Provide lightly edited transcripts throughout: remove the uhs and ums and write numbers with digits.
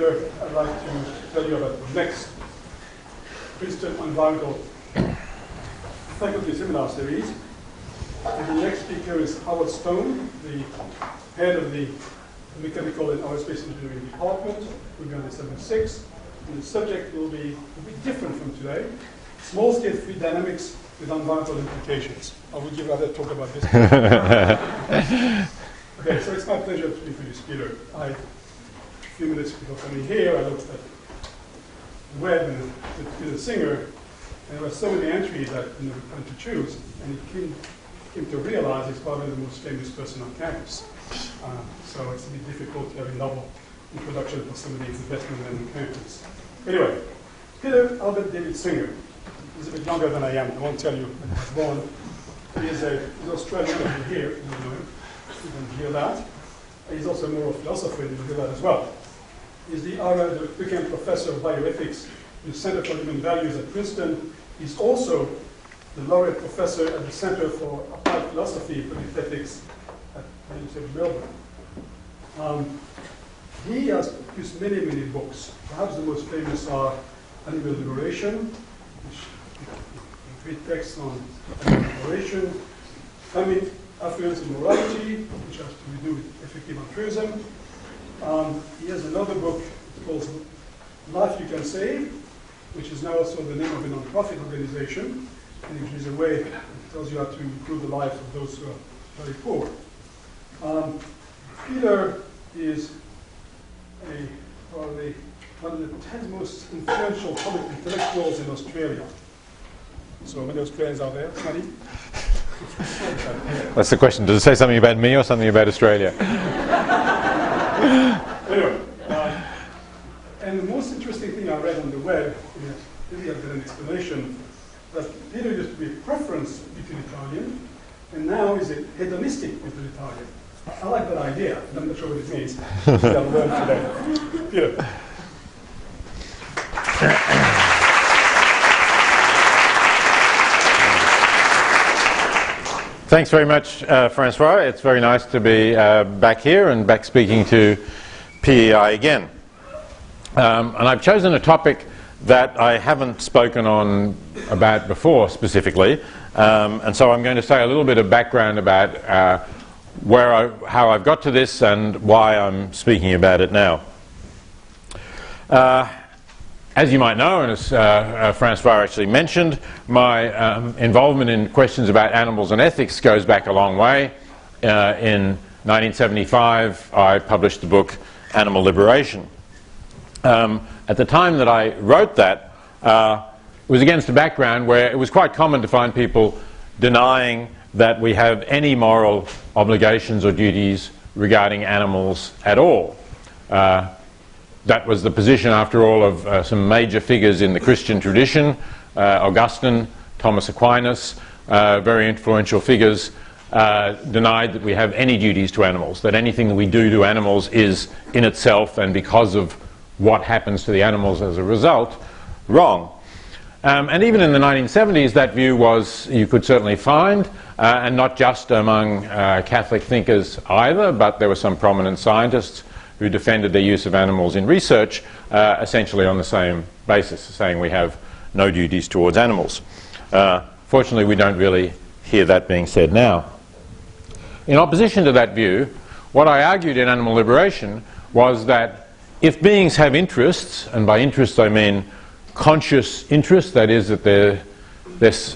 Peter. I'd like to tell you about the next Princeton Environmental Faculty Seminar Series. And the next speaker is Howard Stone, the head of the Mechanical and Aerospace Engineering Department. We'll be on the 76. And the subject will be a bit different from today. Small-scale fluid dynamics with environmental implications. I would you rather talk about this? Okay, so it's my pleasure to introduce Peter. A few minutes before coming here, I looked at the web and the Singer, and there were so many entries that I never planned to choose, and it came to realize he's probably the most famous person on campus. So it's a bit difficult to have a novel introduction for somebody who's the best man on campus. Anyway, Peter Albert David Singer. He's a bit younger than I am. I won't tell you when he was born. He's Australian over here. You know him. You can hear that. He's also a moral philosopher. You can hear that as well. He's the Decamp Professor of Bioethics in the Center for Human Values at Princeton. He's also the laureate professor at the Center for Applied Philosophy and Ethics at the University of Melbourne. He has produced many, many books. Perhaps the most famous are Animal Liberation, which great texts on animal liberation, Famine, Affluence and Morality, which has to do with effective altruism. He has another book called Life You Can Save, which is now also the name of a non-profit organization, and which is a way that tells you how to improve the lives of those who are very poor. Peter is probably one of the 10 most influential public intellectuals in Australia. So many Australians out there, 20? That's the question. Does it say something about me or something about Australia? Anyway, and the most interesting thing I read on the web, maybe I'll get an explanation, that Peter used to be a preference utilitarian, and now is a hedonistic utilitarian. I like that idea, but I'm not sure what it means. I'll learn today. Peter. Thanks very much, Francois. It's very nice to be back here and back speaking to PEI again. And I've chosen a topic that I haven't spoken on about before specifically, and so I'm going to say a little bit of background about how I've got to this and why I'm speaking about it now. As you might know, and as Francois actually mentioned, my involvement in questions about animals and ethics goes back a long way. In 1975, I published the book Animal Liberation. At the time that I wrote that, it was against a background where it was quite common to find people denying that we have any moral obligations or duties regarding animals at all. That was the position, after all, of some major figures in the Christian tradition, Augustine, Thomas Aquinas, very influential figures, denied that we have any duties to animals, that anything that we do to animals is in itself and because of what happens to the animals as a result, wrong. And even in the 1970s, that view was, you could certainly find, and not just among Catholic thinkers either, but there were some prominent scientists who defended the use of animals in research, essentially on the same basis, saying we have no duties towards animals. Fortunately, we don't really hear that being said now. In opposition to that view, what I argued in Animal Liberation was that if beings have interests, and by interests I mean conscious interests, that is, that they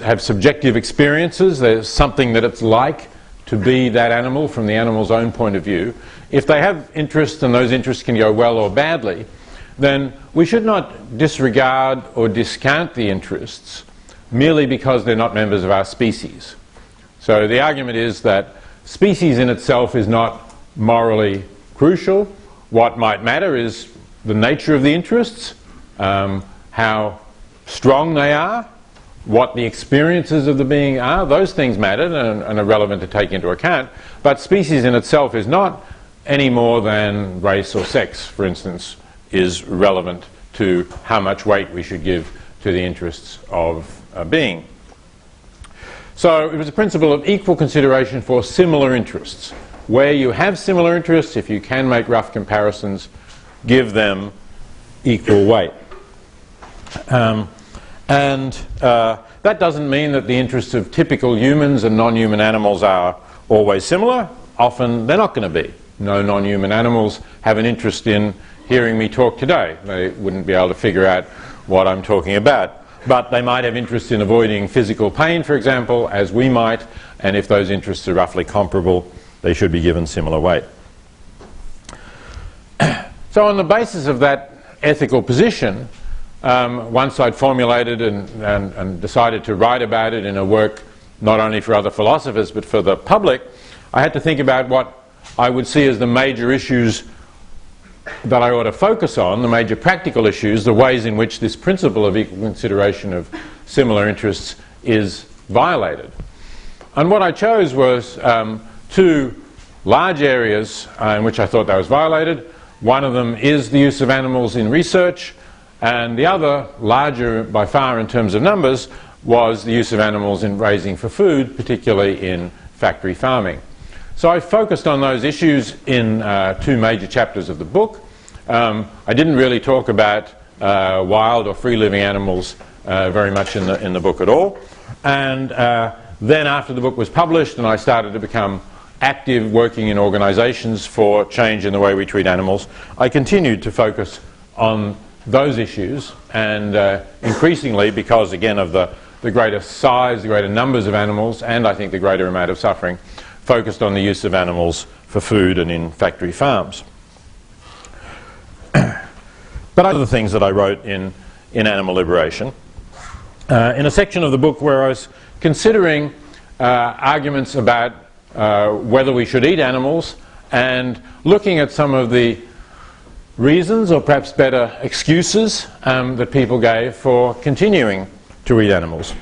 have subjective experiences, there's something that it's like to be that animal from the animal's own point of view. If they have interests and those interests can go well or badly, then we should not disregard or discount the interests merely because they're not members of our species. So the argument is that species in itself is not morally crucial. What might matter is the nature of the interests, how strong they are, what the experiences of the being are. Those things matter and are relevant to take into account. But species in itself is not any more than race or sex, for instance, is relevant to how much weight we should give to the interests of a being. So it was a principle of equal consideration for similar interests. Where you have similar interests, if you can make rough comparisons, give them equal weight. That doesn't mean that the interests of typical humans and non-human animals are always similar. Often they're not going to be. No non-human animals have an interest in hearing me talk today. They wouldn't be able to figure out what I'm talking about. But they might have interest in avoiding physical pain, for example, as we might, and if those interests are roughly comparable, they should be given similar weight. So on the basis of that ethical position, once I'd formulated and decided to write about it in a work not only for other philosophers but for the public, I had to think about what I would see as the major issues that I ought to focus on, the major practical issues, the ways in which this principle of equal consideration of similar interests is violated. And what I chose was two large areas in which I thought that was violated. One of them is the use of animals in research, and the other, larger by far in terms of numbers, was the use of animals in raising for food, particularly in factory farming. So I focused on those issues in two major chapters of the book. I didn't really talk about wild or free-living animals very much in the book at all. And then after the book was published and I started to become active working in organisations for change in the way we treat animals, I continued to focus on those issues, and increasingly, because again of the greater size, the greater numbers of animals, and I think the greater amount of suffering, focused on the use of animals for food and in factory farms. But other things that I wrote in Animal Liberation, in a section of the book where I was considering arguments about whether we should eat animals, and looking at some of the reasons, or perhaps better excuses, that people gave for continuing to eat animals.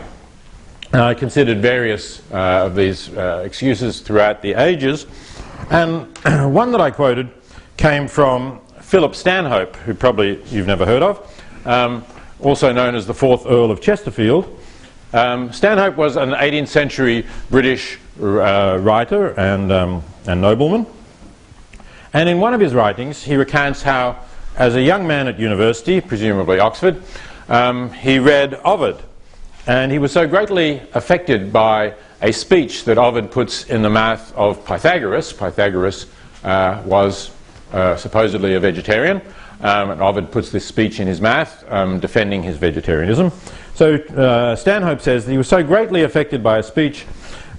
I considered various of these excuses throughout the ages, and one that I quoted came from Philip Stanhope, who probably you've never heard of, also known as the 4th Earl of Chesterfield. Stanhope was an 18th century British writer and nobleman. And in one of his writings, he recounts how, as a young man at university, presumably Oxford, he read Ovid. And he was so greatly affected by a speech that Ovid puts in the mouth of Pythagoras. Pythagoras was supposedly a vegetarian. And Ovid puts this speech in his mouth, defending his vegetarianism. So Stanhope says that he was so greatly affected by a speech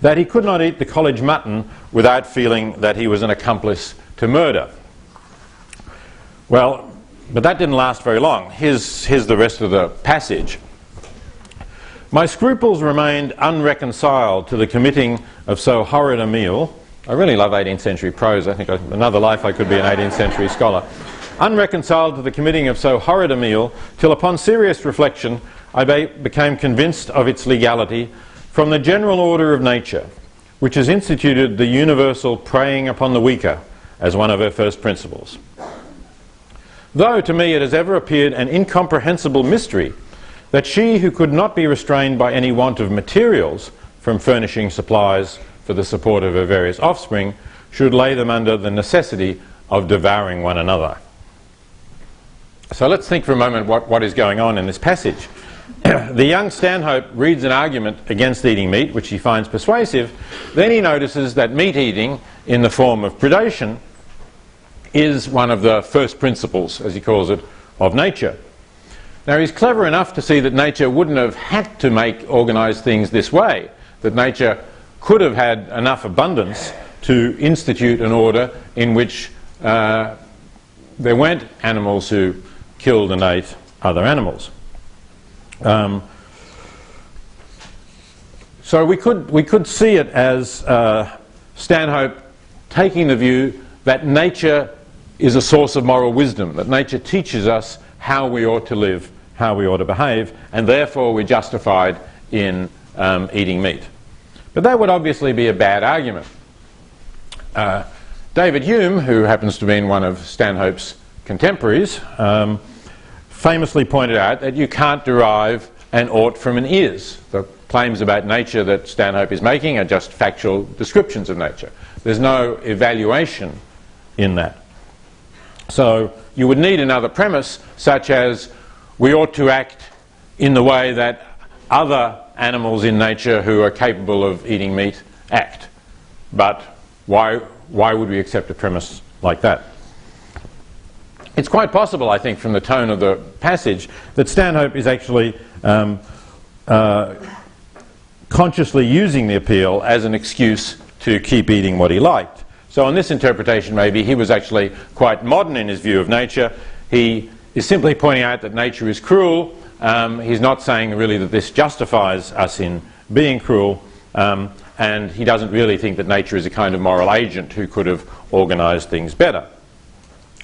that he could not eat the college mutton without feeling that he was an accomplice to murder. Well, but that didn't last very long. Here's the rest of the passage. My scruples remained unreconciled to the committing of so horrid a meal. I really love 18th century prose. I think another life I could be an 18th century scholar. Unreconciled to the committing of so horrid a meal, till upon serious reflection I became convinced of its legality from the general order of nature, which has instituted the universal preying upon the weaker as one of her first principles. Though to me it has ever appeared an incomprehensible mystery that she who could not be restrained by any want of materials from furnishing supplies for the support of her various offspring should lay them under the necessity of devouring one another. So let's think for a moment what is going on in this passage. The young Stanhope reads an argument against eating meat, which he finds persuasive. Then he notices that meat eating in the form of predation is one of the first principles, as he calls it, of nature. Now he's clever enough to see that nature wouldn't have had to make organised things this way, that nature could have had enough abundance to institute an order in which there weren't animals who killed and ate other animals. So we could see it as Stanhope taking the view that nature is a source of moral wisdom, that nature teaches us how we ought to live, how we ought to behave, and therefore we're justified in eating meat. But that would obviously be a bad argument. David Hume, who happens to be one of Stanhope's contemporaries, famously pointed out that you can't derive an ought from an is. The claims about nature that Stanhope is making are just factual descriptions of nature. There's no evaluation in that. So you would need another premise, such as we ought to act in the way that other animals in nature who are capable of eating meat act. But why would we accept a premise like that? It's quite possible, I think, from the tone of the passage, that Stanhope is actually consciously using the appeal as an excuse to keep eating what he liked. So on this interpretation, maybe, he was actually quite modern in his view of nature. He is simply pointing out that nature is cruel. He's not saying really that this justifies us in being cruel. And he doesn't really think that nature is a kind of moral agent who could have organised things better.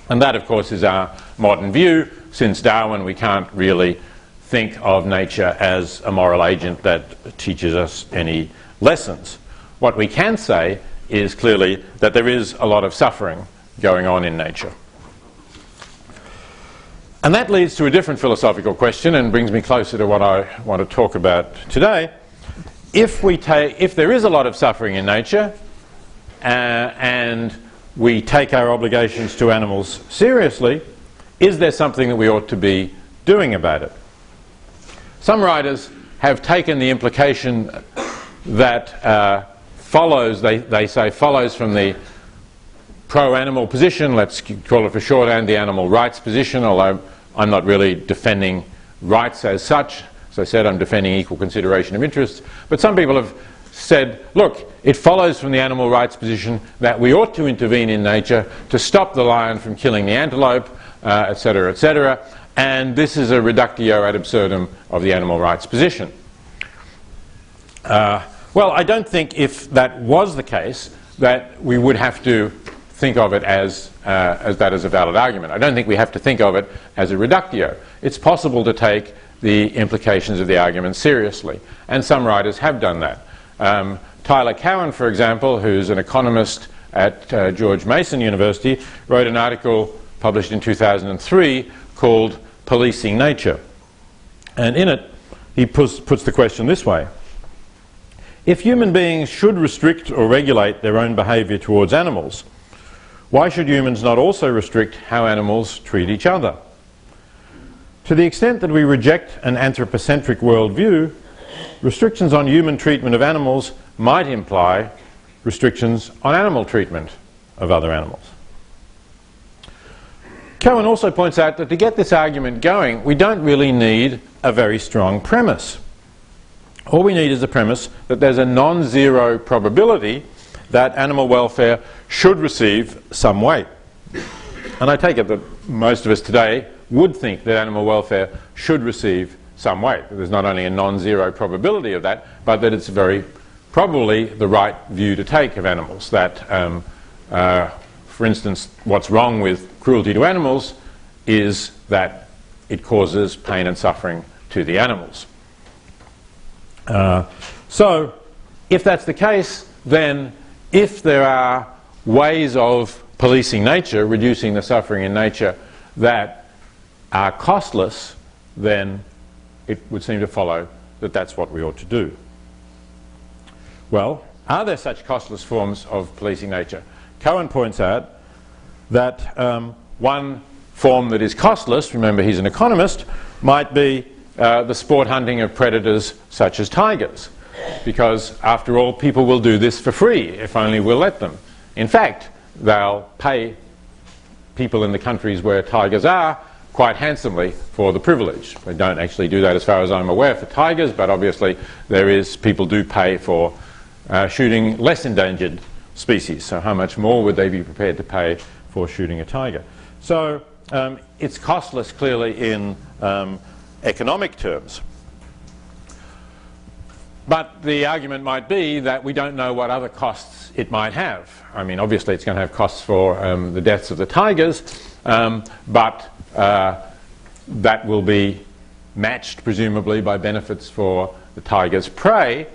And that, of course, is our modern view. Since Darwin, we can't really think of nature as a moral agent that teaches us any lessons. What we can say is clearly that there is a lot of suffering going on in nature. And that leads to a different philosophical question and brings me closer to what I want to talk about today. If there is a lot of suffering in nature and we take our obligations to animals seriously, is there something that we ought to be doing about it? Some writers have taken the implication that follows, they say, follows from the pro-animal position, let's call it for shorthand the animal rights position, although I'm not really defending rights as such. As I said, I'm defending equal consideration of interests. But some people have said, look, it follows from the animal rights position that we ought to intervene in nature to stop the lion from killing the antelope, etc., etc. And this is a reductio ad absurdum of the animal rights position. Well, I don't think if that was the case that we would have to think of it as that as a valid argument. I don't think we have to think of it as a reductio. It's possible to take the implications of the argument seriously, and some writers have done that. Tyler Cowen, for example, who's an economist at George Mason University, wrote an article published in 2003 called Policing Nature. And in it, he puts the question this way. If human beings should restrict or regulate their own behaviour towards animals, why should humans not also restrict how animals treat each other? To the extent that we reject an anthropocentric worldview, restrictions on human treatment of animals might imply restrictions on animal treatment of other animals. Cowen also points out that to get this argument going, we don't really need a very strong premise. All we need is a premise that there's a non-zero probability that animal welfare should receive some weight. And I take it that most of us today would think that animal welfare should receive some weight. There's not only a non-zero probability of that, but that it's very probably the right view to take of animals. That, for instance, what's wrong with cruelty to animals is that it causes pain and suffering to the animals. So, if that's the case, then if there are ways of policing nature, reducing the suffering in nature, that are costless, then it would seem to follow that that's what we ought to do. Well, are there such costless forms of policing nature? Cowen points out that one form that is costless, remember he's an economist, might be the sport hunting of predators such as tigers. Because, after all, people will do this for free if only we'll let them. In fact, they'll pay people in the countries where tigers are quite handsomely for the privilege. They don't actually do that, as far as I'm aware, for tigers, but obviously people do pay for shooting less endangered species. So how much more would they be prepared to pay for shooting a tiger? So it's costless, clearly, in economic terms. But the argument might be that we don't know what other costs it might have. I mean, obviously it's going to have costs for the deaths of the tigers, but that will be matched, presumably, by benefits for the tiger's prey,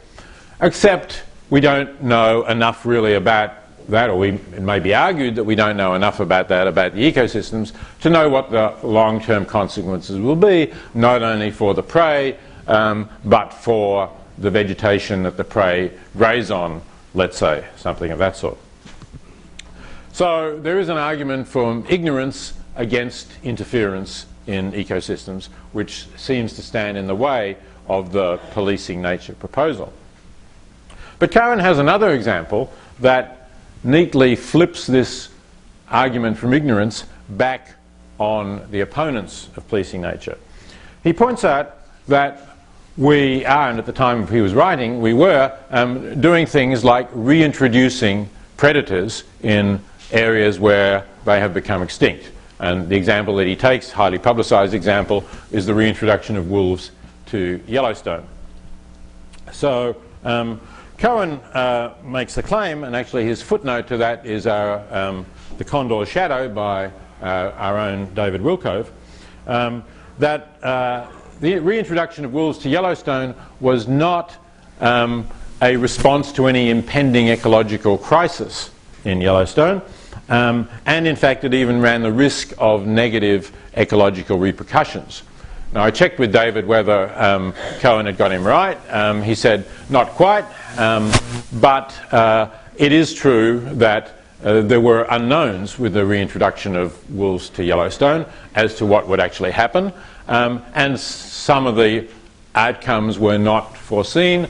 except we don't know enough really about that, or it may be argued that we don't know enough about that, about the ecosystems, to know what the long-term consequences will be, not only for the prey, but for the vegetation that the prey graze on, let's say, something of that sort. So there is an argument from ignorance against interference in ecosystems, which seems to stand in the way of the policing nature proposal. But Cohen has another example that neatly flips this argument from ignorance back on the opponents of policing nature. He points out that we are, and at the time he was writing, we were doing things like reintroducing predators in areas where they have become extinct. And the example that he takes, highly publicized example, is the reintroduction of wolves to Yellowstone. So Cohen makes the claim, and actually his footnote to that is The Condor's Shadow by our own David Wilcove, that the reintroduction of wolves to Yellowstone was not a response to any impending ecological crisis in Yellowstone, and in fact it even ran the risk of negative ecological repercussions. Now, I checked with David whether Cohen had got him right. He said not quite, but it is true that there were unknowns with the reintroduction of wolves to Yellowstone as to what would actually happen, and some of the outcomes were not foreseen.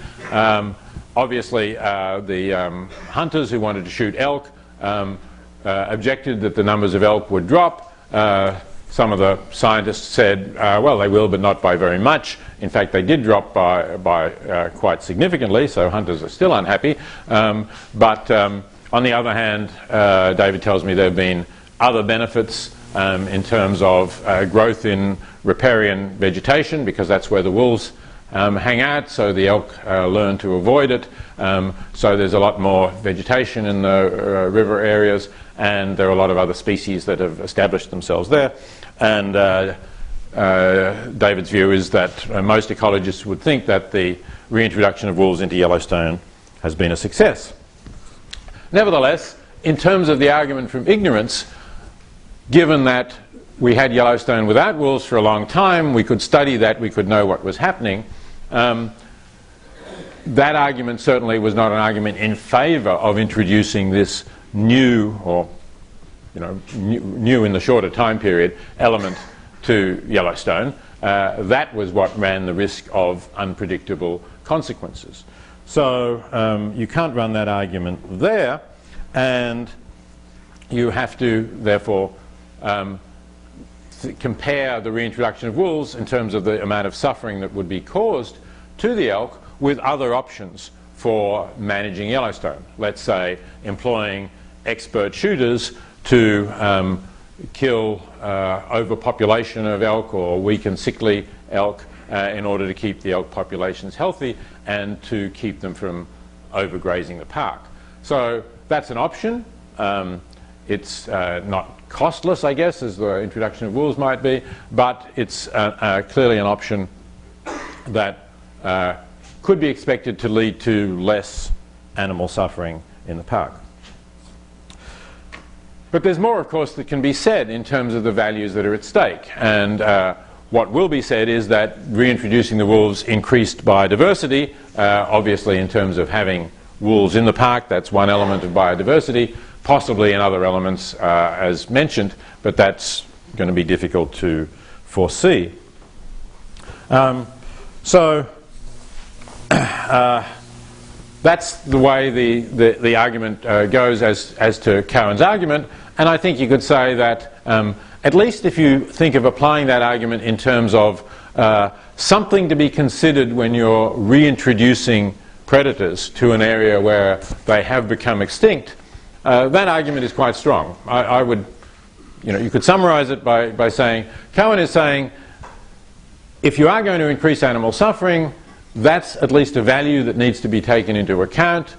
Obviously, the hunters who wanted to shoot elk objected that the numbers of elk would drop. Some of the scientists said, well, they will, but not by very much. In fact, they did drop by quite significantly, so hunters are still unhappy. But on the other hand, David tells me there have been other benefits in terms of growth in riparian vegetation, because that's where the wolves hang out, so the elk learn to avoid it. So there's a lot more vegetation in the river areas, and there are a lot of other species that have established themselves there. And David's view is that most ecologists would think that the reintroduction of wolves into Yellowstone has been a success. Nevertheless, in terms of the argument from ignorance, given that we had Yellowstone without wolves for a long time, we could study that, we could know what was happening, that argument certainly was not an argument in favour of introducing this new, or new in the shorter time period, element to Yellowstone. That was what ran the risk of unpredictable consequences. So you can't run that argument there, and you have to therefore compare the reintroduction of wolves in terms of the amount of suffering that would be caused to the elk with other options for managing Yellowstone. Let's say employing expert shooters to kill overpopulation of elk or weak and sickly elk in order to keep the elk populations healthy and to keep them from overgrazing the park. So that's an option. It's not costless, I guess, as the introduction of wolves might be, but it's clearly an option that could be expected to lead to less animal suffering in the park. But there's more, of course, that can be said in terms of the values that are at stake. And what will be said is that reintroducing the wolves increased biodiversity, obviously in terms of having wolves in the park. That's one element of biodiversity, possibly in other elements as mentioned, but that's going to be difficult to foresee. So that's the way the argument goes as to Cohen's argument, and I think you could say that at least if you think of applying that argument in terms of something to be considered when you're reintroducing predators to an area where they have become extinct, that argument is quite strong. I would, you could summarize it by saying, Cohen is saying, if you are going to increase animal suffering, that's at least a value that needs to be taken into account,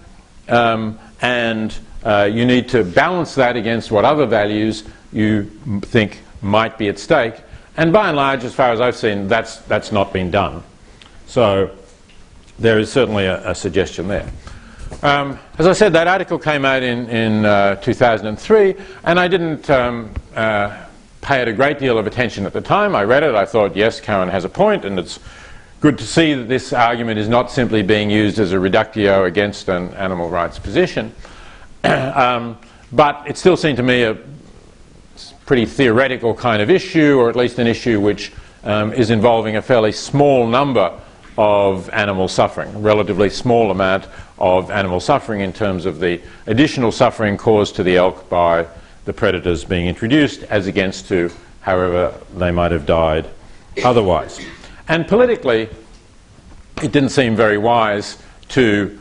and you need to balance that against what other values you think might be at stake. And by and large, as far as I've seen, that's not been done. So there is certainly a suggestion there. As I said, that article came out in 2003, and I didn't pay it a great deal of attention at the time. I read it, I thought, yes, Cohen has a point, and it's good to see that this argument is not simply being used as a reductio against an animal rights position. But it still seemed to me a pretty theoretical kind of issue, or at least an issue which is involving a fairly small number of animal suffering, a relatively small amount of animal suffering in terms of the additional suffering caused to the elk by the predators being introduced, as against to however they might have died otherwise. And politically, it didn't seem very wise to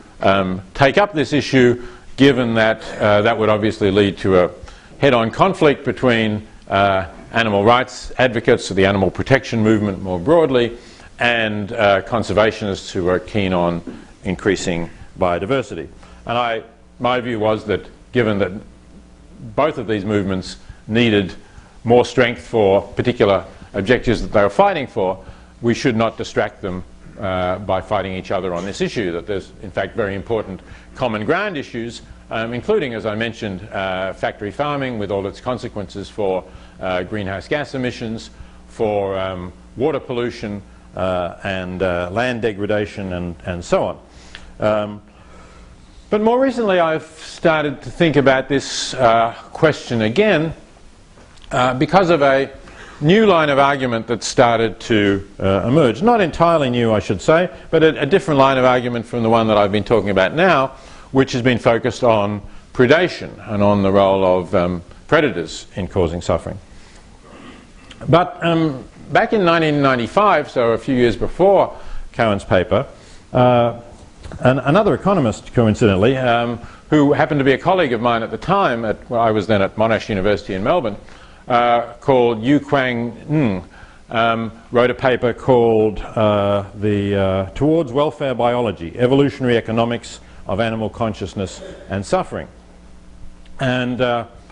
take up this issue, given that that would obviously lead to a head-on conflict between animal rights advocates, or the animal protection movement more broadly, and conservationists who are keen on increasing biodiversity. And my view was that, given that both of these movements needed more strength for particular objectives that they were fighting for, we should not distract them by fighting each other on this issue, that there's in fact very important common ground issues, including, as I mentioned, factory farming with all its consequences for greenhouse gas emissions, for water pollution and land degradation and so on. But more recently I've started to think about this question again because of a new line of argument that started to emerge. Not entirely new, I should say, but a different line of argument from the one that I've been talking about now, which has been focused on predation and on the role of predators in causing suffering. But back in 1995, so a few years before Cohen's paper, another economist, coincidentally, who happened to be a colleague of mine at the time, I was then at Monash University in Melbourne, called Yu Kwang Ng, wrote a paper called Towards Welfare Biology, Evolutionary Economics of Animal Consciousness and Suffering. And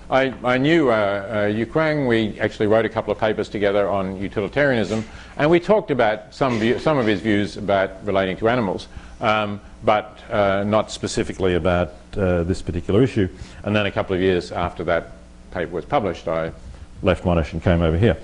I knew Yu Kwang. We actually wrote a couple of papers together on utilitarianism, and we talked about some of his views about relating to animals, but not specifically about this particular issue. And then a couple of years after that paper was published, I left Monash and came over here.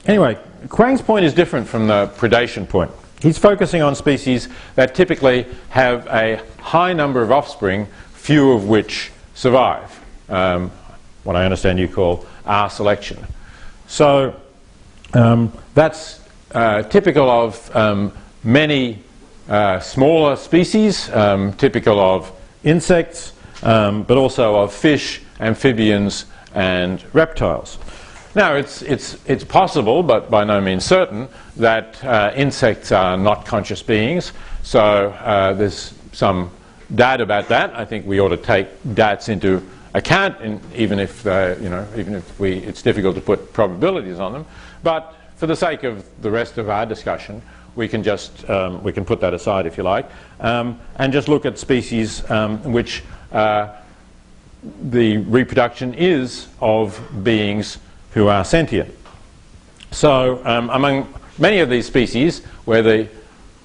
Anyway, Kwang's point is different from the predation point. He's focusing on species that typically have a high number of offspring, few of which survive. What I understand you call R selection. So that's typical of many smaller species, typical of insects, but also of fish, amphibians, and reptiles. Now, it's possible, but by no means certain, that insects are not conscious beings. So there's some doubt about that. I think we ought to take doubts into account, even if it's difficult to put probabilities on them. But for the sake of the rest of our discussion, we can just we can put that aside, if you like, and just look at species which the reproduction is of beings who are sentient. So among many of these species, where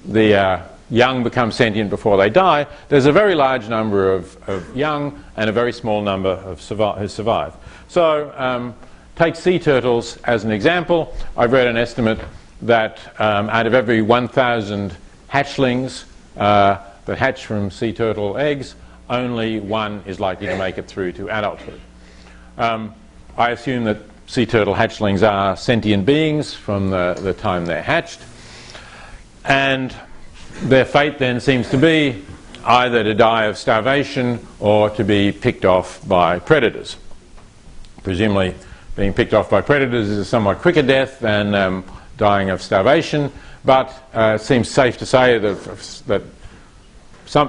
the young become sentient before they die, there's a very large number of young and a very small number who survive. So take sea turtles as an example. I've read an estimate that out of every 1,000 hatchlings that hatch from sea turtle eggs, only one is likely to make it through to adulthood. I assume that sea turtle hatchlings are sentient beings from the time they're hatched, and their fate then seems to be either to die of starvation or to be picked off by predators. Presumably being picked off by predators is a somewhat quicker death than dying of starvation, but it seems safe to say that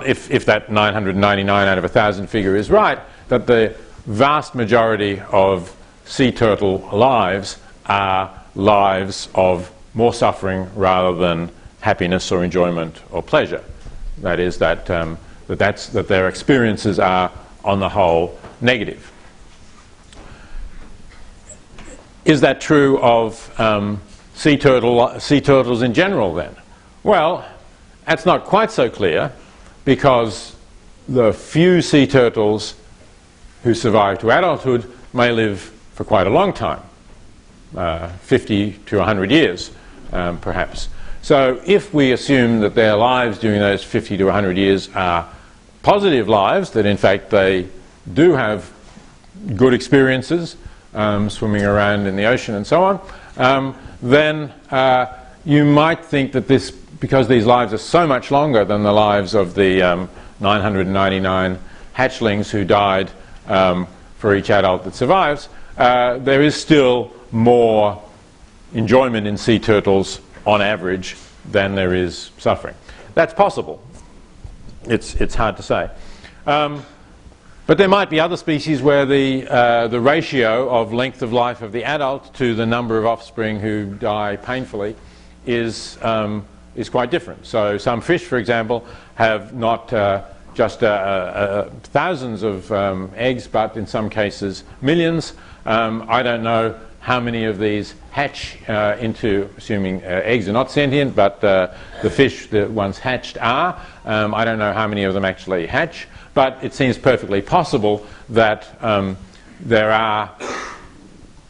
if that 999 out of 1,000 figure is right, that the vast majority of sea turtle lives are lives of more suffering rather than happiness or enjoyment or pleasure. That is, that their experiences are, on the whole, negative. Is that true of sea turtles in general, then? Well, that's not quite so clear, because the few sea turtles who survive to adulthood may live for quite a long time, 50 to 100 years, perhaps. So if we assume that their lives during those 50 to 100 years are positive lives, that in fact they do have good experiences, swimming around in the ocean and so on, then you might think that this, because these lives are so much longer than the lives of the 999 hatchlings who died for each adult that survives, there is still more enjoyment in sea turtles on average than there is suffering. That's possible. It's hard to say. But there might be other species where the ratio of length of life of the adult to the number of offspring who die painfully is quite different. So some fish, for example, have not just thousands of eggs, but in some cases millions. I don't know how many of these hatch into, assuming eggs are not sentient, but the fish that once hatched are. I don't know how many of them actually hatch, but it seems perfectly possible that there are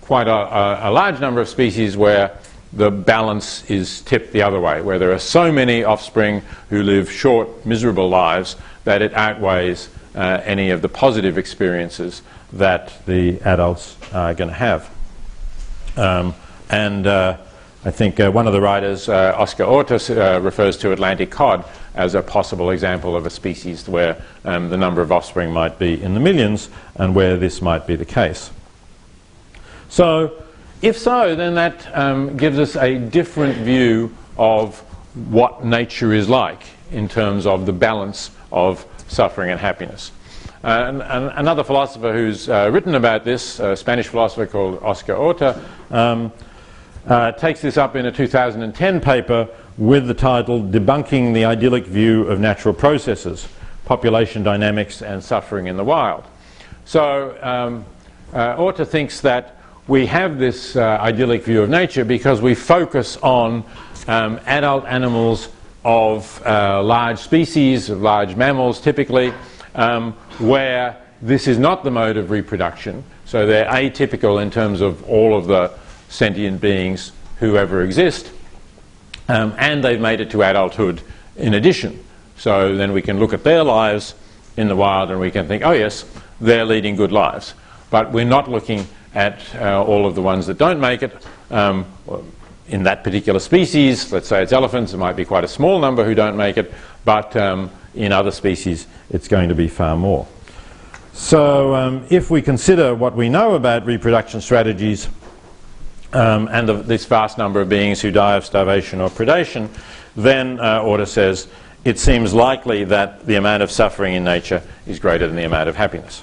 quite a large number of species where the balance is tipped the other way, where there are so many offspring who live short, miserable lives that it outweighs any of the positive experiences that the adults are going to have. I think one of the writers, Oscar Otto, refers to Atlantic cod as a possible example of a species where the number of offspring might be in the millions and where this might be the case. So, if so, then that gives us a different view of what nature is like in terms of the balance of suffering and happiness. And another philosopher who's written about this, a Spanish philosopher called Oscar Otto, takes this up in a 2010 paper with the title Debunking the Idyllic View of Natural Processes, Population Dynamics and Suffering in the Wild. So Otto thinks that we have this idyllic view of nature because we focus on adult animals of large species, of large mammals typically, where this is not the mode of reproduction. So they're atypical in terms of all of the sentient beings who ever exist, and they've made it to adulthood in addition. So then we can look at their lives in the wild and we can think, oh yes, they're leading good lives. But we're not looking at all of the ones that don't make it. In that particular species, let's say it's elephants, it might be quite a small number who don't make it, but in other species it's going to be far more. So if we consider what we know about reproduction strategies and this vast number of beings who die of starvation or predation, then Otto says it seems likely that the amount of suffering in nature is greater than the amount of happiness.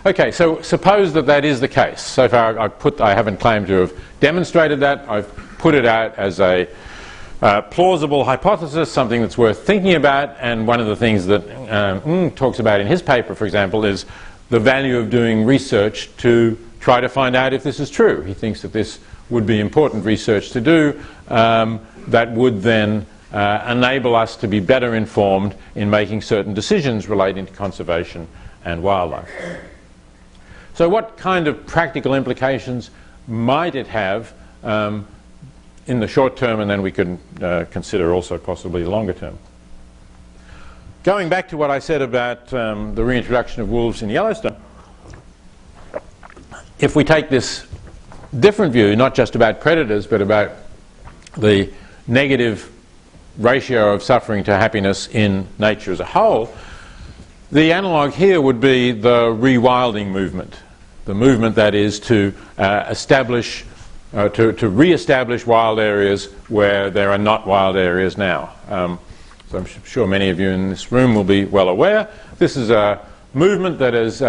Okay, so suppose that that is the case. So far I haven't claimed to have demonstrated that. I've put it out as a plausible hypothesis, something that's worth thinking about, and one of the things that talks about in his paper, for example, is the value of doing research to try to find out if this is true. He thinks that this would be important research to do that would then enable us to be better informed in making certain decisions relating to conservation and wildlife. So what kind of practical implications might it have in the short term, and then we can consider also possibly the longer term? Going back to what I said about the reintroduction of wolves in Yellowstone, if we take this different view, not just about predators, but about the negative ratio of suffering to happiness in nature as a whole, the analogue here would be the rewilding movement. The movement that is to establish, to re-establish wild areas where there are not wild areas now. So I'm sure many of you in this room will be well aware. This is a movement that is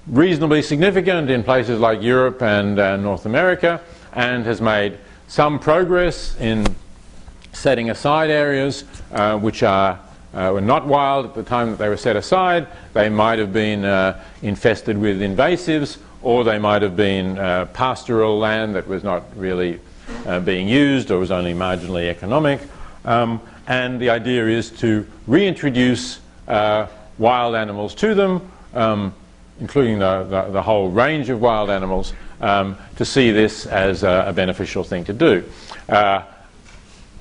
reasonably significant in places like Europe and North America, and has made some progress in setting aside areas which were not wild at the time that they were set aside. They might have been infested with invasives, or they might have been pastoral land that was not really being used or was only marginally economic. And the idea is to reintroduce wild animals to them, including the whole range of wild animals, to see this as a beneficial thing to do.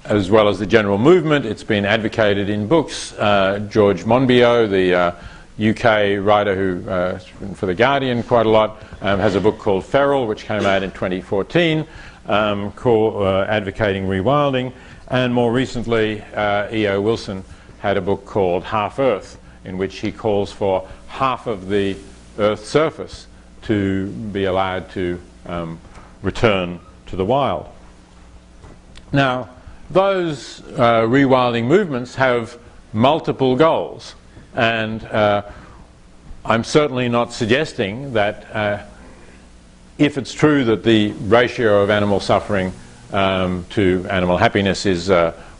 As well as the general movement, it's been advocated in books. George Monbiot, UK writer who has written for The Guardian quite a lot, has a book called Feral, which came out in 2014, advocating rewilding. And more recently, E.O. Wilson had a book called Half Earth, in which he calls for half of the Earth's surface to be allowed to return to the wild. Now, those rewilding movements have multiple goals, and I'm certainly not suggesting that if it's true that the ratio of animal suffering to animal happiness is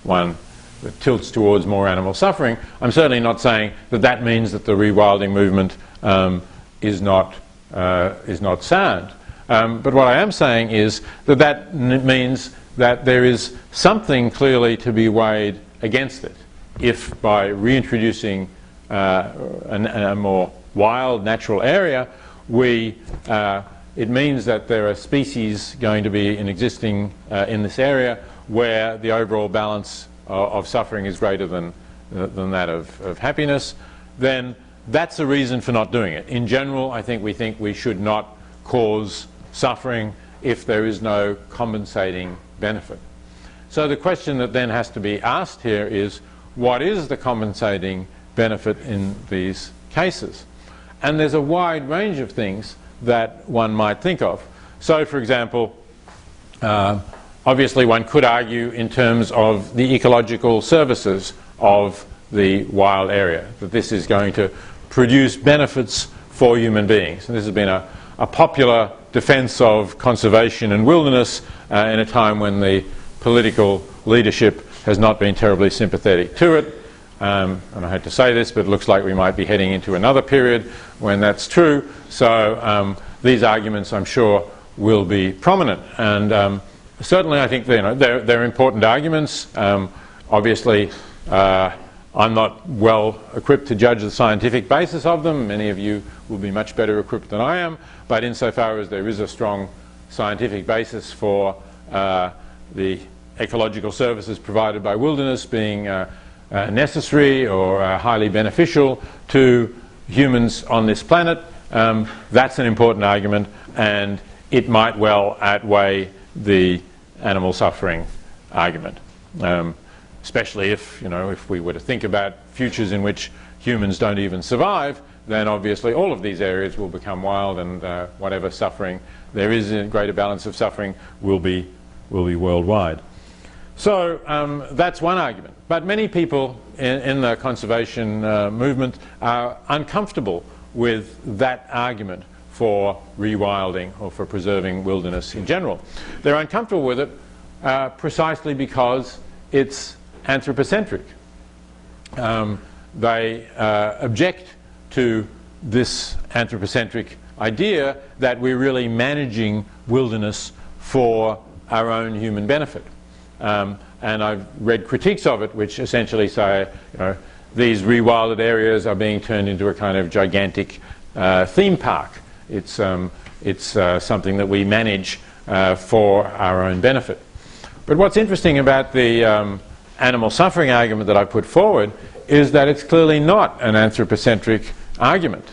one that tilts towards more animal suffering, I'm certainly not saying that that means that the rewilding movement is not sound. But what I am saying is that that means that there is something clearly to be weighed against it. If by reintroducing a more wild natural area, it means that there are species going to be existing in this area where the overall balance of suffering is greater than that of happiness, then that's a reason for not doing it. In general, I think we should not cause suffering if there is no compensating benefit. So the question that then has to be asked here is, what is the compensating benefit in these cases? And there's a wide range of things that one might think of. So, for example, obviously one could argue in terms of the ecological services of the wild area, that this is going to produce benefits for human beings. And this has been a popular defense of conservation and wilderness in a time when the political leadership has not been terribly sympathetic to it. And I hate to say this, but it looks like we might be heading into another period when that's true. So these arguments, I'm sure, will be prominent. And certainly I think they're important arguments. Obviously, I'm not well equipped to judge the scientific basis of them. Many of you will be much better equipped than I am. But insofar as there is a strong scientific basis for the ecological services provided by wilderness being necessary or highly beneficial to humans on this planet, that's an important argument, and it might well outweigh the animal suffering argument. Especially if we were to think about futures in which humans don't even survive, then obviously all of these areas will become wild, and whatever suffering there is, a greater balance of suffering will be worldwide. So that's one argument. But many people in the conservation movement are uncomfortable with that argument for rewilding or for preserving wilderness in general. They're uncomfortable with it precisely because it's anthropocentric. They object to this anthropocentric idea that we're really managing wilderness for our own human benefit. And I've read critiques of it which essentially say, these rewilded areas are being turned into a kind of gigantic theme park. It's something that we manage for our own benefit. But what's interesting about the animal suffering argument that I put forward is that it's clearly not an anthropocentric argument.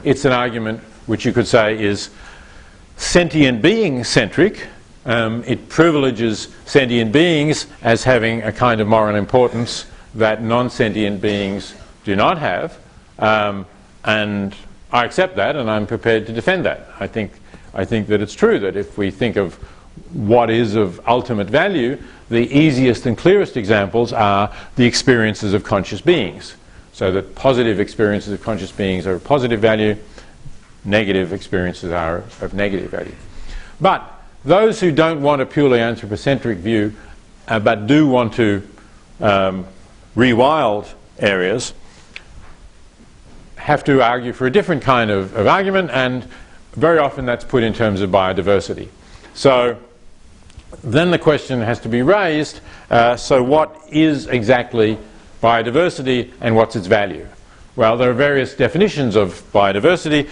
It's an argument which you could say is sentient being centric. It privileges sentient beings as having a kind of moral importance that non-sentient beings do not have, and I accept that, and I'm prepared to defend that. I think that it's true that if we think of what is of ultimate value, the easiest and clearest examples are the experiences of conscious beings. So that positive experiences of conscious beings are of positive value, negative experiences are of negative value. But those who don't want a purely anthropocentric view, but do want to rewild areas, have to argue for a different kind of argument, and very often that's put in terms of biodiversity. So then the question has to be raised, so what is exactly biodiversity and what's its value? Well, there are various definitions of biodiversity,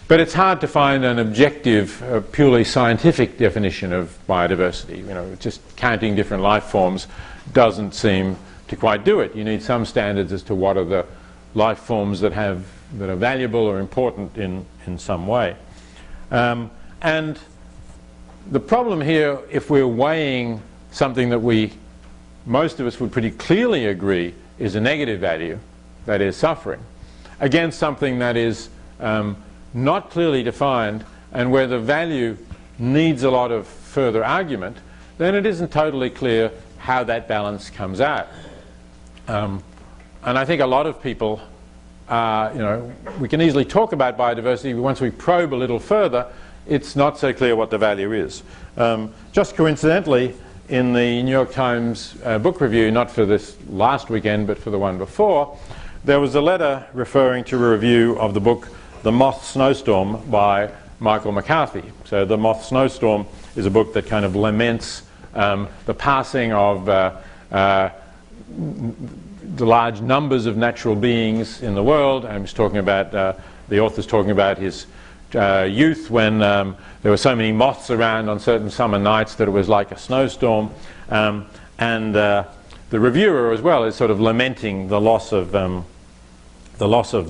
but it's hard to find an objective, purely scientific definition of biodiversity. Just counting different life forms doesn't seem to quite do it. You need some standards as to what are the life forms that are valuable or important in some way. And the problem here, if we're weighing something that most of us would pretty clearly agree is a negative value, that is suffering, against something that is not clearly defined and where the value needs a lot of further argument, then it isn't totally clear how that balance comes out. And I think a lot of people, we can easily talk about biodiversity, but once we probe a little further, it's not so clear what the value is. Just coincidentally, in the New York Times book review, not for this last weekend, but for the one before, there was a letter referring to a review of the book The Moth Snowstorm by Michael McCarthy. So The Moth Snowstorm is a book that kind of laments the passing of the large numbers of natural beings in the world. And he's talking about, the author's talking about his youth when there were so many moths around on certain summer nights that it was like a snowstorm. And the reviewer as well is sort of lamenting the loss of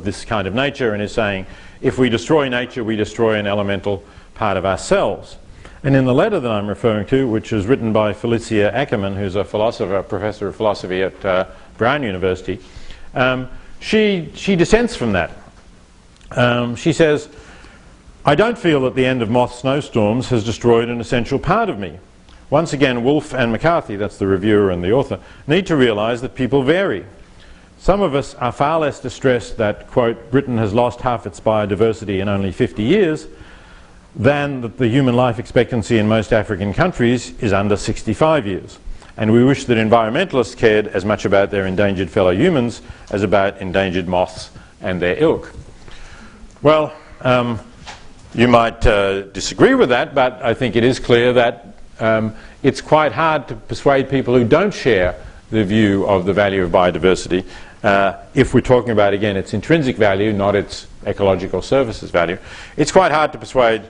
this kind of nature, and is saying, if we destroy nature, we destroy an elemental part of ourselves. And in the letter that I'm referring to, which is written by Felicia Ackerman, who's a professor of philosophy at Brown University, she dissents from that. She says, I don't feel that the end of moth snowstorms has destroyed an essential part of me. Once again, Wolfe and McCarthy, that's the reviewer and the author, need to realise that people vary. Some of us are far less distressed that, quote, Britain has lost half its biodiversity in only 50 years than that the human life expectancy in most African countries is under 65 years. And we wish that environmentalists cared as much about their endangered fellow humans as about endangered moths and their ilk. Well, you might disagree with that, but I think it is clear that it's quite hard to persuade people who don't share the view of the value of biodiversity, if we're talking about, again, its intrinsic value, not its ecological services value. It's quite hard to persuade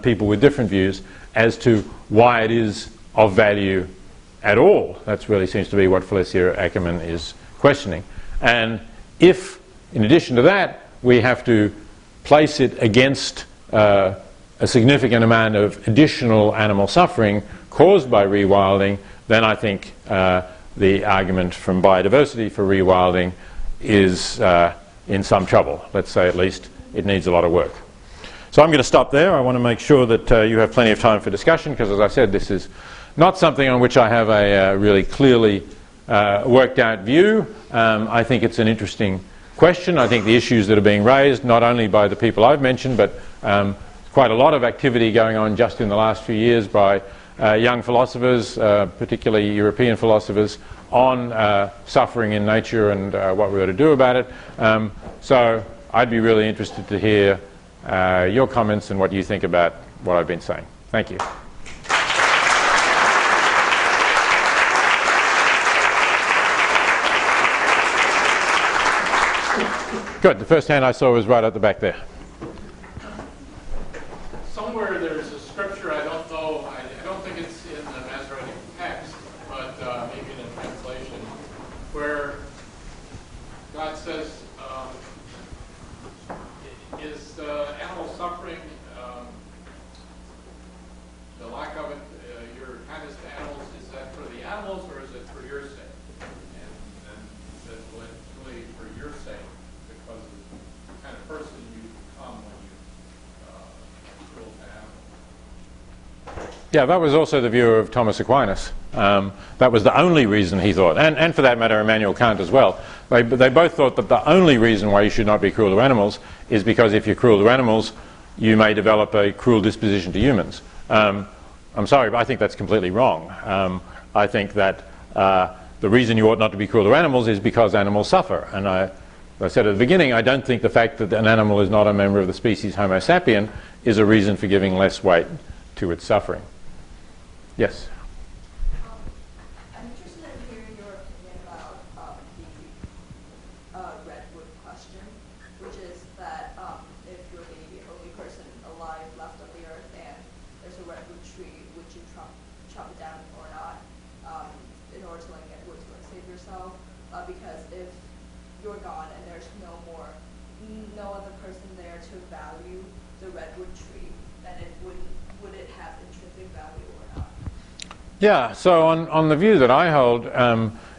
people with different views as to why it is of value at all. That really seems to be what Felicia Ackerman is questioning. And if, in addition to that, we have to place it against a significant amount of additional animal suffering caused by rewilding, then I think the argument from biodiversity for rewilding is in some trouble. Let's say at least it needs a lot of work. So I'm going to stop there. I want to make sure that you have plenty of time for discussion, because as I said, this is not something on which I have a really clearly worked out view. I think it's an interesting question. I think the issues that are being raised, not only by the people I've mentioned, but quite a lot of activity going on just in the last few years by young philosophers, particularly European philosophers, on suffering in nature and what we ought to do about it. So I'd be really interested to hear your comments and what you think about what I've been saying. Thank you. Good. The first hand I saw was right at the back there. Somewhere there's a scripture, I don't know, I don't think it's in the Masoretic text, but maybe in a translation, where God says, is animal suffering, the lack of it, your kindness to animals, is that for the animals or is it for your sake? And he says, well, it's really for your sake, because of the kind of person you become when you cruel to animals. Yeah, that was also the view of Thomas Aquinas. That was the only reason he thought, and for that matter Immanuel Kant as well. They both thought that the only reason why you should not be cruel to animals is because if you're cruel to animals, you may develop a cruel disposition to humans. I'm sorry, but I think that's completely wrong. I think that the reason you ought not to be cruel to animals is because animals suffer. And I said at the beginning, I don't think the fact that an animal is not a member of the species Homo sapien is a reason for giving less weight to its suffering. Yes? I'm interested in hearing your opinion about the redwood question, which is that if you're the only person alive left on the earth and there's a redwood tree, would you chop it down or not in order to get wood to save yourself? Because if you're gone and there's no other person there to value the redwood tree, then would it have intrinsic value or not? Yeah, so on the view that I hold,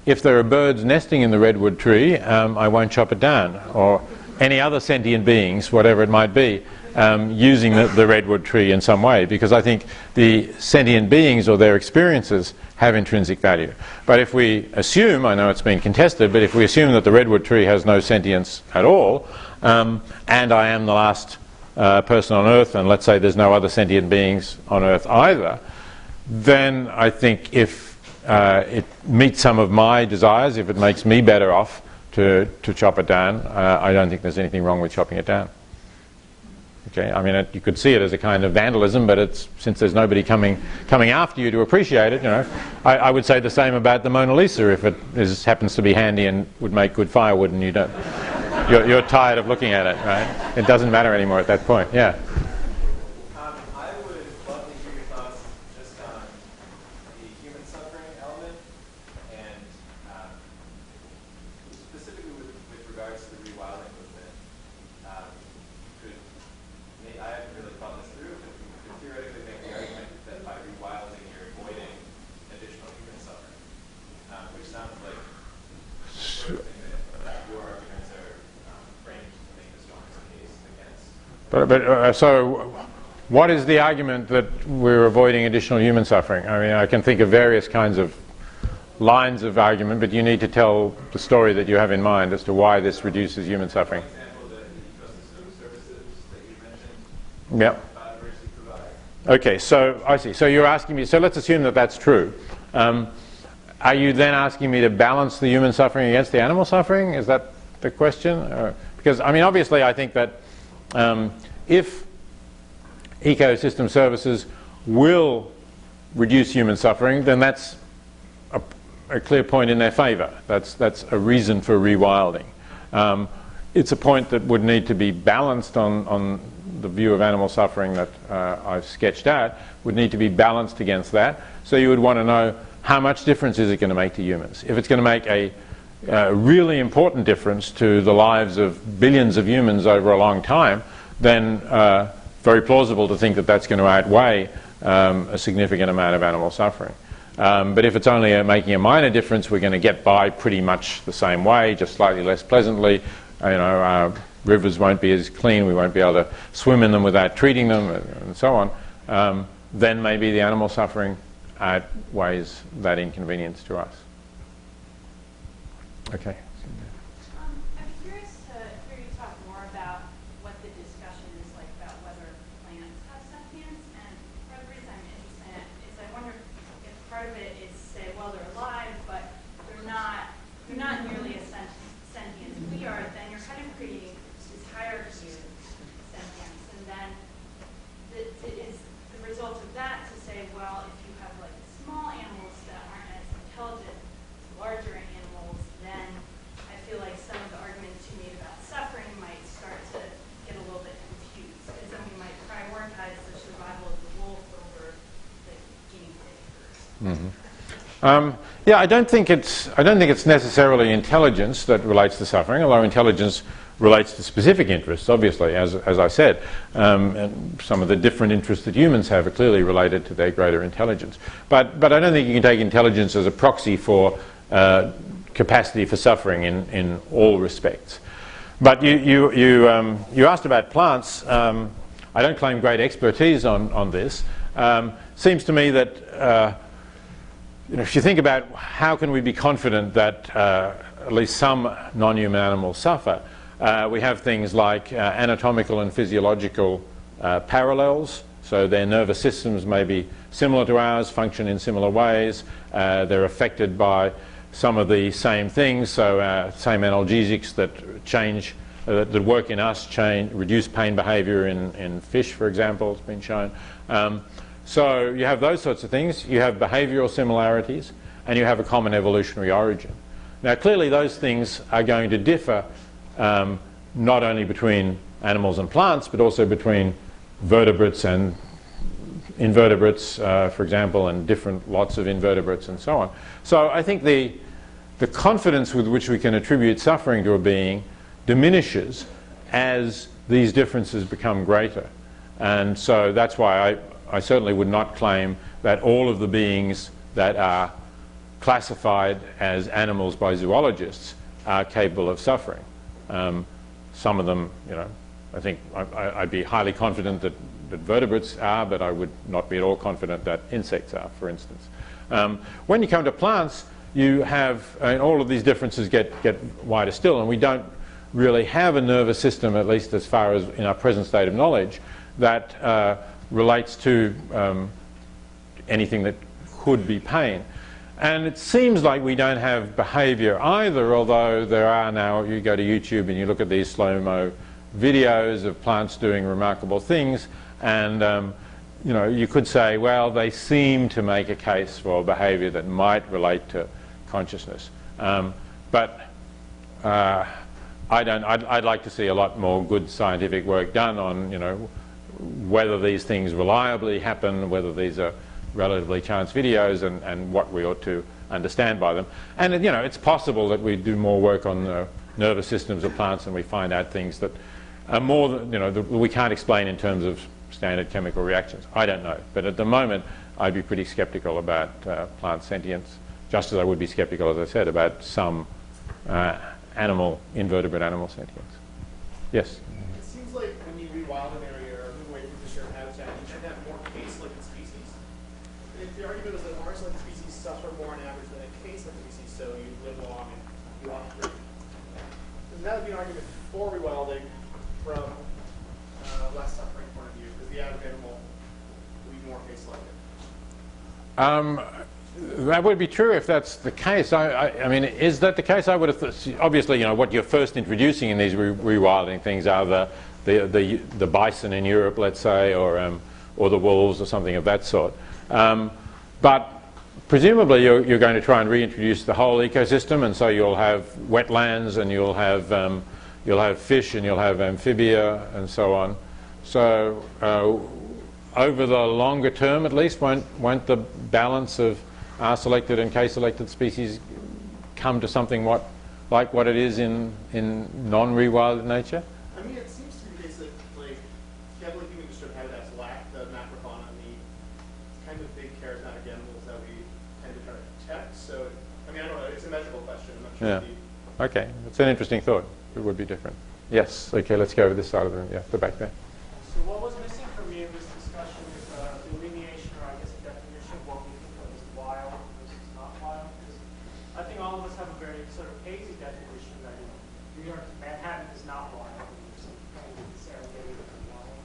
if there are birds nesting in the redwood tree, I won't chop it down, or any other sentient beings, whatever it might be, using the redwood tree in some way, because I think the sentient beings or their experiences have intrinsic value. But if we assume, I know it's been contested, but if we assume that the redwood tree has no sentience at all, and I am the last person on Earth, and let's say there's no other sentient beings on Earth either, then I think if it meets some of my desires, if it makes me better off to chop it down, I don't think there's anything wrong with chopping it down. Okay, I mean, you could see it as a kind of vandalism, but since there's nobody coming after you to appreciate it, I would say the same about the Mona Lisa if it happens to be handy and would make good firewood, and you're tired of looking at it, right? It doesn't matter anymore at that point. Yeah. I would love to hear your thoughts just on the human suffering element, and specifically with regards to the rewilding movement. I haven't really thought this through, but you could theoretically make the argument that by rewilding you're avoiding additional human suffering, which sounds like the sort of thing that your arguments are framed to make the strongest case against. So what is the argument that we're avoiding additional human suffering? I mean, I can think of various kinds of lines of argument, but you need to tell the story that you have in mind as to why this reduces human suffering. For example, the ecosystem services that you mentioned, Yep. biodiversity provide. Okay, so I see. So you're asking me, so let's assume that that's true. Are you then asking me to balance the human suffering against the animal suffering? Is that the question? Because, I mean, obviously I think that if ecosystem services will reduce human suffering, then that's a clear point in their favour. That's a reason for rewilding. It's a point that would need to be balanced on the view of animal suffering that I've sketched out, would need to be balanced against that. So you would want to know how much difference is it going to make to humans. If it's going to make a really important difference to the lives of billions of humans over a long time, then very plausible to think that that's going to outweigh a significant amount of animal suffering. But if it's only making a minor difference, we're going to get by pretty much the same way, just slightly less pleasantly. Rivers won't be as clean, we won't be able to swim in them without treating them, and so on. Then maybe the animal suffering outweighs that inconvenience to us. Okay. I'd be curious to hear you talk more about what the discussion is like about whether plants have sentience. And part of the reason I'm interested in it is I wonder if part of it is say, well, they're alive, but they're not nearly as sentient as we are. Then you're kind of creating this hierarchy of sentience, and then is the result of that to say, well, if you have like small animals that aren't as intelligent as larger animals, then I feel like some of the arguments you made about suffering might start to get a little bit confused, because then we might prioritize the survival of the wolf over the guinea pig first. Yeah, I don't think it's necessarily intelligence that relates to suffering, although intelligence relates to specific interests, obviously, as I said. And some of the different interests that humans have are clearly related to their greater intelligence. But I don't think you can take intelligence as a proxy for capacity for suffering in all respects. But you asked about plants. I don't claim great expertise on this. Seems to me that if you think about how can we be confident that at least some non-human animals suffer, we have things like anatomical and physiological parallels. So their nervous systems may be similar to ours, function in similar ways. They're affected by some of the same things. So same analgesics that change, that work in us, reduce pain behaviour in fish, for example, it's been shown. So you have those sorts of things. You have behavioural similarities, and you have a common evolutionary origin. Now, clearly those things are going to differ not only between animals and plants, but also between vertebrates and invertebrates, for example, and different lots of invertebrates and so on. So I think the the confidence with which we can attribute suffering to a being diminishes as these differences become greater. And so that's why I certainly would not claim that all of the beings that are classified as animals by zoologists are capable of suffering. Some of them, you know, I think I'd be highly confident that vertebrates are, but I would not be at all confident that insects are, for instance. When you come to plants, you have, all of these differences get wider still, and we don't really have a nervous system, at least as far as in our present state of knowledge, that relates to anything that could be pain. And it seems like we don't have behavior either, although there are now, you go to YouTube and you look at these slow-mo videos of plants doing remarkable things, and you know, you could say, well, they seem to make a case for behavior that might relate to consciousness. But I'd like to see a lot more good scientific work done on, you know, whether these things reliably happen, whether these are relatively chance videos, and what we ought to understand by them. And you know, it's possible that we do more work on the nervous systems of plants and we find out things that are more than, you know, that we can't explain in terms of standard chemical reactions. I don't know. But at the moment, I'd be pretty skeptical about plant sentience, just as I would be skeptical, as I said, about some invertebrate animal sentience. Yes? It seems like when you rewild an area or move away from the shared habitat, you tend to have more case-like species. If the argument is that Mars-like species suffer more on average than a case-like species, so you live long and you walk through. And that would be an argument for rewilding from less suffering point of view, because the average animal will be more case-like. That would be true if that's the case. I mean, is that the case? I would have obviously, you know, what you're first introducing in these rewilding things are the bison in Europe, let's say, or the wolves or something of that sort. But presumably you're going to try and reintroduce the whole ecosystem, and so you'll have wetlands, and you'll have fish, and you'll have amphibia, and so on. So over the longer term, at least, won't the balance of R-selected and K-selected species come to something like what it is in non-rewilded nature? I mean, it seems to be the case that, like, heavily human disturbed habitats lack the macrofauna and the kind of big charismatic animals that we tend to try to protect. So, I mean, I don't know. It's a measurable question. I'm not sure. Yeah. Okay. It's an interesting thought. It would be different. Yes. Okay. Let's go over this side of the room. Yeah. The back there. So what was missing for me in this discussion is delineation, or I guess a definition of what we think of as wild versus not wild. Because I think all of us have a very sort of hazy definition that New York, Manhattan is not wild, and there's some kind of Serengeti that's wild.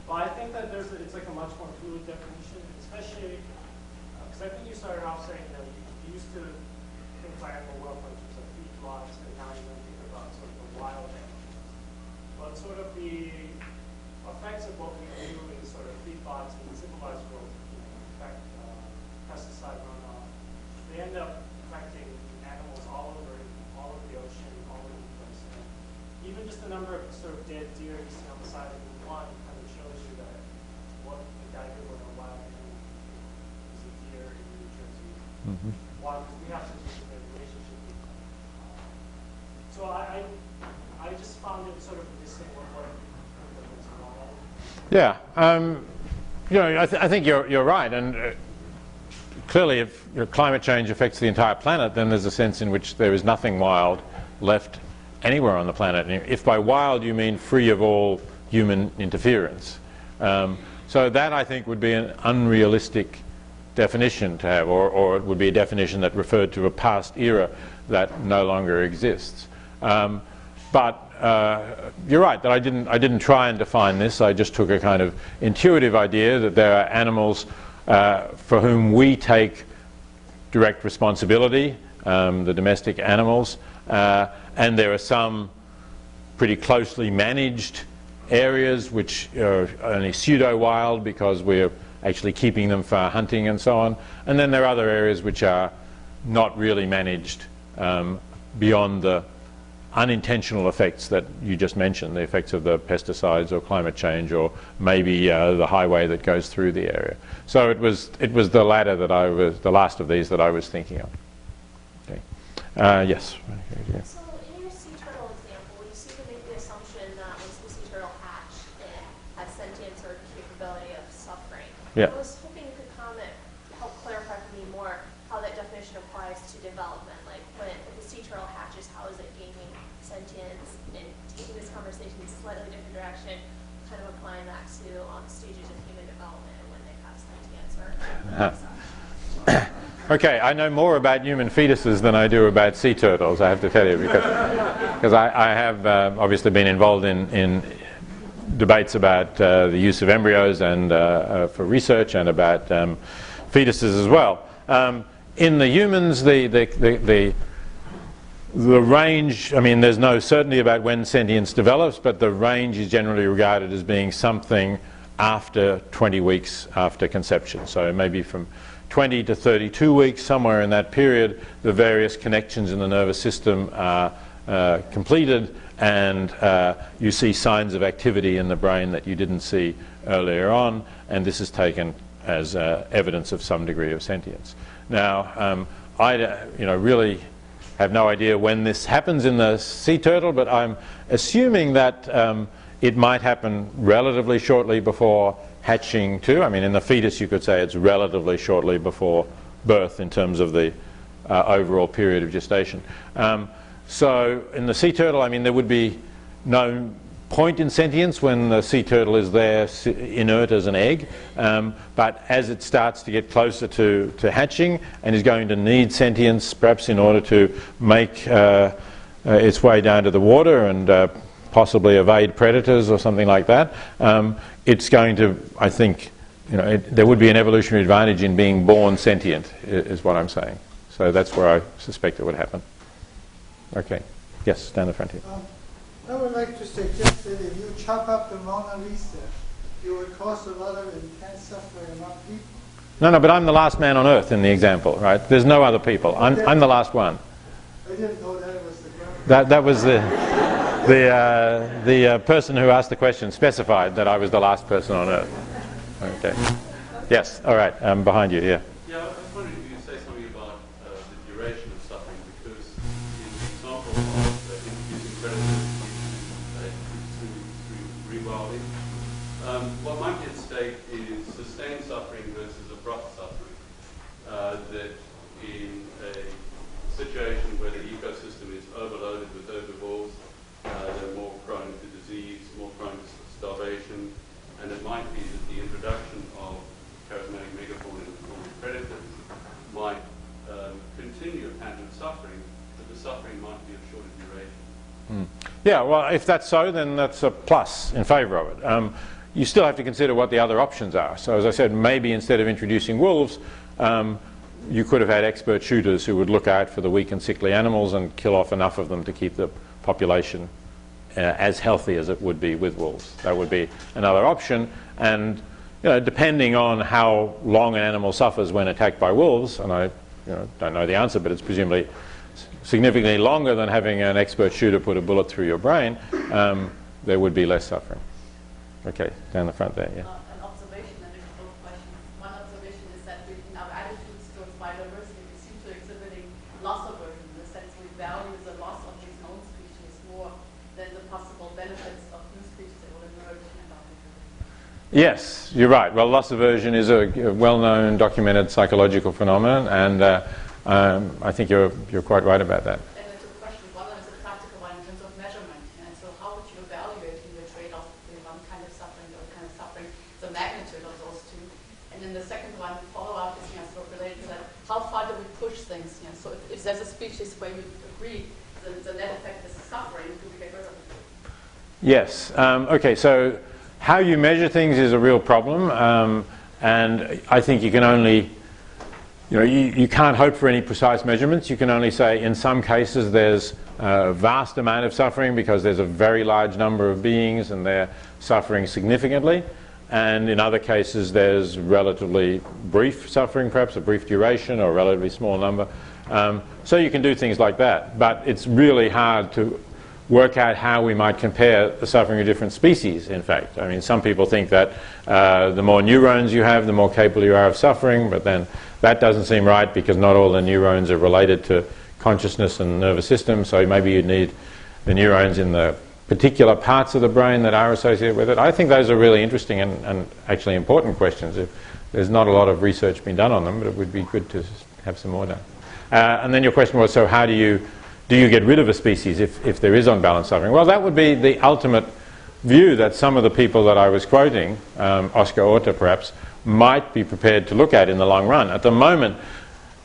But I think that it's like a much more fluid definition, especially because I think you started off saying that you used to think by animal welfare in terms of feedlots, and now you don't think about sort of the wild animals. But sort of the effects of what we do in sort of feedlots in the civilized world, affect pesticide runoff, they end up affecting animals all over the ocean, all over the place. And even just the number of sort of dead deer you see on the side of the one kind of shows you that what the guy who went on wild animal is a deer in New Jersey. Mm-hmm. Why? Because we have such a relationship with them. So I just found it sort of missing what Yeah, you know, I think you're right, and clearly, if climate change affects the entire planet, then there's a sense in which there is nothing wild left anywhere on the planet. And if by wild you mean free of all human interference, so that I think would be an unrealistic definition to have, or it would be a definition that referred to a past era that no longer exists. But you're right that I didn't try and define this. I just took a kind of intuitive idea that there are animals for whom we take direct responsibility, the domestic animals, and there are some pretty closely managed areas which are only pseudo-wild because we're actually keeping them for hunting and so on. And then there are other areas which are not really managed beyond the unintentional effects that you just mentioned, the effects of the pesticides or climate change, or maybe the highway that goes through the area. So it was the latter that the last of these that I was thinking of. Okay. Yes. So in your sea turtle example, you seem to make the assumption that once the sea turtle hatched, it has sentience or capability of suffering. Yeah. I was hoping you could help clarify for me more how that definition applies to development. Like when the sea turtle hatches, how is it gaining sentience? And taking this conversation in a slightly different direction, kind of applying that to stages of human development and when they have sentience or such. Okay, I know more about human fetuses than I do about sea turtles, I have to tell you, because I have obviously been involved in debates about the use of embryos and for research, and about fetuses as well. In the humans, the range, I mean, there's no certainty about when sentience develops, but the range is generally regarded as being something after 20 weeks after conception. So maybe from 20 to 32 weeks, somewhere in that period, the various connections in the nervous system are completed, and you see signs of activity in the brain that you didn't see earlier on, and this is taken as evidence of some degree of sentience. Now, I really have no idea when this happens in the sea turtle, but I'm assuming that it might happen relatively shortly before hatching too. I mean, in the fetus you could say it's relatively shortly before birth in terms of the overall period of gestation. So in the sea turtle, I mean, there would be no point in sentience when the sea turtle is there inert as an egg, but as it starts to get closer to hatching and is going to need sentience perhaps in order to make its way down to the water and possibly evade predators or something like that, it's going to, I think, there would be an evolutionary advantage in being born sentient, is what I'm saying. So that's where I suspect it would happen. Okay. Yes, down the front here. I would like to suggest that if you chop up the Mona Lisa, you would cause a lot of intense suffering among people. No, but I'm the last man on Earth in the example, right? There's no other people. I'm the last one. I didn't know that was the ground. That was the person who asked the question specified that I was the last person on Earth. Okay. Yes. All right. Behind you. Yeah. Yeah, I was wondering if you could say something about the duration of suffering, because in the example of introducing predators through rewilding, what might be at stake is sustained suffering versus abrupt suffering. That in a situation where the ecosystem is overloaded with herbivores, they're more prone to disease, more prone to starvation, and it might be that the introduction of charismatic megafauna in the form of predators might continue a pattern of suffering, but the suffering might be of shorter duration. Yeah, well, if that's so, then that's a plus in favour of it. You still have to consider what the other options are. So as I said, maybe instead of introducing wolves, you could have had expert shooters who would look out for the weak and sickly animals and kill off enough of them to keep the population as healthy as it would be with wolves. That would be another option. And depending on how long an animal suffers when attacked by wolves, and I don't know the answer, but it's presumably significantly longer than having an expert shooter put a bullet through your brain, there would be less suffering. Okay, down the front there, yeah. An observation and a couple of questions. One observation is that in our attitudes towards biodiversity, we seem to exhibiting loss aversion, in the sense we value the loss of these known species more than the possible benefits of new species that will emerge in our future. Yes, you're right. Well, loss aversion is a well-known, documented psychological phenomenon, and I think you're quite right about that. And the two questions. One is a practical one in terms of measurement, and so how would you evaluate in your trade-off between one kind of suffering and the other kind of suffering, the magnitude of those two? And then the second one, follow-up, is sort of related to that. How far do we push things? So if there's a species where you agree the net effect is suffering, do we get rid of it? Yes. Okay, so how you measure things is a real problem, and I think you can only, you can't hope for any precise measurements. You can only say in some cases there's a vast amount of suffering because there's a very large number of beings and they're suffering significantly, and in other cases there's relatively brief suffering, perhaps a brief duration or a relatively small number. So you can do things like that, but it's really hard to work out how we might compare the suffering of different species, in fact. I mean, some people think that the more neurons you have, the more capable you are of suffering, but then that doesn't seem right because not all the neurons are related to consciousness and nervous system, so maybe you'd need the neurons in the particular parts of the brain that are associated with it. I think those are really interesting and actually important questions. There's not a lot of research being done on them, but it would be good to have some more done. And then your question was, so how do you get rid of a species if there is unbalanced suffering? Well, that would be the ultimate view that some of the people that I was quoting, Oscar Otto perhaps, might be prepared to look at in the long run. At the moment,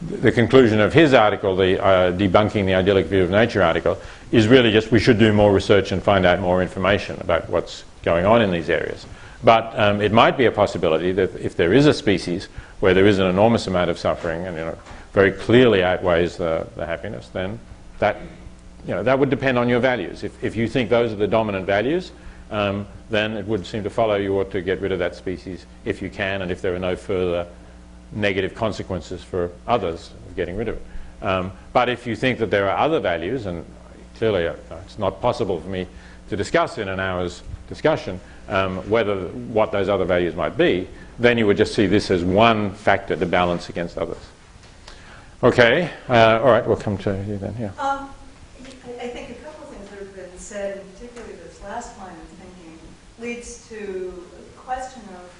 the conclusion of his article, the Debunking the Idyllic View of Nature article, is really just we should do more research and find out more information about what's going on in these areas. But it might be a possibility that if there is a species where there is an enormous amount of suffering and very clearly outweighs the happiness, then that would depend on your values. If you think those are the dominant values, then it would seem to follow you ought to get rid of that species if you can, and if there are no further negative consequences for others of getting rid of it. But if you think that there are other values, and clearly it's not possible for me to discuss in an hour's discussion what those other values might be, then you would just see this as one factor to balance against others. Okay, all right, we'll come to you then. Yeah. I think a couple of things that have been said, and particularly this last line of thinking, leads to the question of,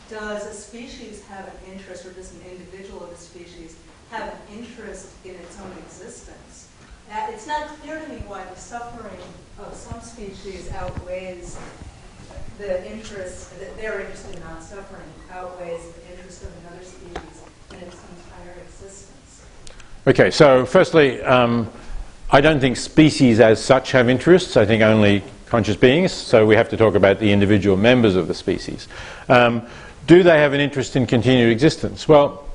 does a species have an interest, or does an individual of a species have an interest in its own existence? It's not clear to me why the suffering of some species outweighs the interest, their interest in not suffering outweighs the interest of another species in its entire existence. Okay, so firstly, I don't think species as such have interests. I think only conscious beings, so we have to talk about the individual members of the species. Do they have an interest in continued existence? Well,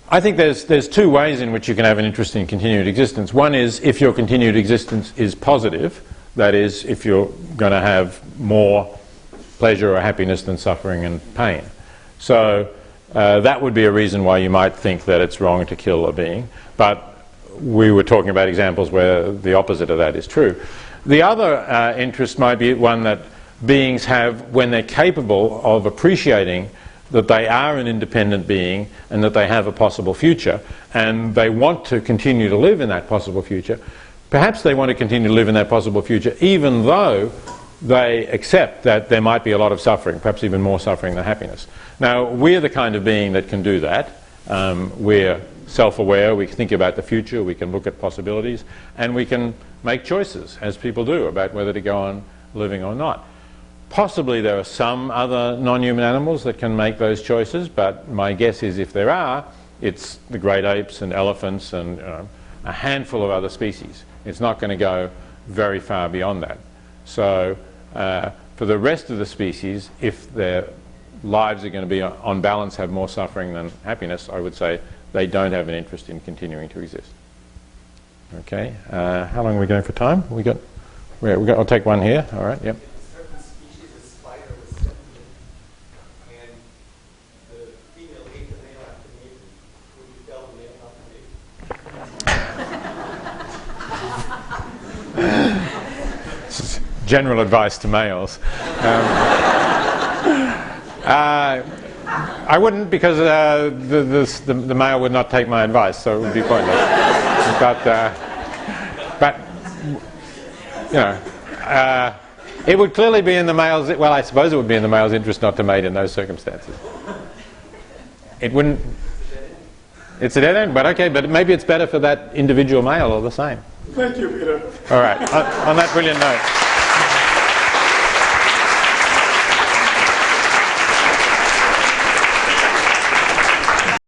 I think there's two ways in which you can have an interest in continued existence. One is if your continued existence is positive, that is, if you're going to have more pleasure or happiness than suffering and pain. So that would be a reason why you might think that it's wrong to kill a being, but we were talking about examples where the opposite of that is true. The other interest might be one that beings have when they're capable of appreciating that they are an independent being and that they have a possible future, and they want to continue to live in that possible future. Perhaps they want to continue to live in that possible future even though they accept that there might be a lot of suffering, perhaps even more suffering than happiness. Now, we're the kind of being that can do that. We're self-aware, we can think about the future, we can look at possibilities, and we can make choices, as people do, about whether to go on living or not. Possibly there are some other non-human animals that can make those choices, but my guess is if there are, it's the great apes and elephants and a handful of other species. It's not going to go very far beyond that. So for the rest of the species, if their lives are going to be on balance have more suffering than happiness, I would say they don't have an interest in continuing to exist. Okay, how long are we going for time? I'll take one here. All right, yep. Certain species of spider was sentient, and the female ate the male after mating. Would you tell the male not to mate? This is general advice to males. I wouldn't, because the male would not take my advice, so it would be pointless. But you know, it would clearly be in the male's. Well, I suppose it would be in the male's interest not to mate in those circumstances. It wouldn't. It's a dead end, but okay. But maybe it's better for that individual male all the same. Thank you, Peter. All right. On that brilliant note.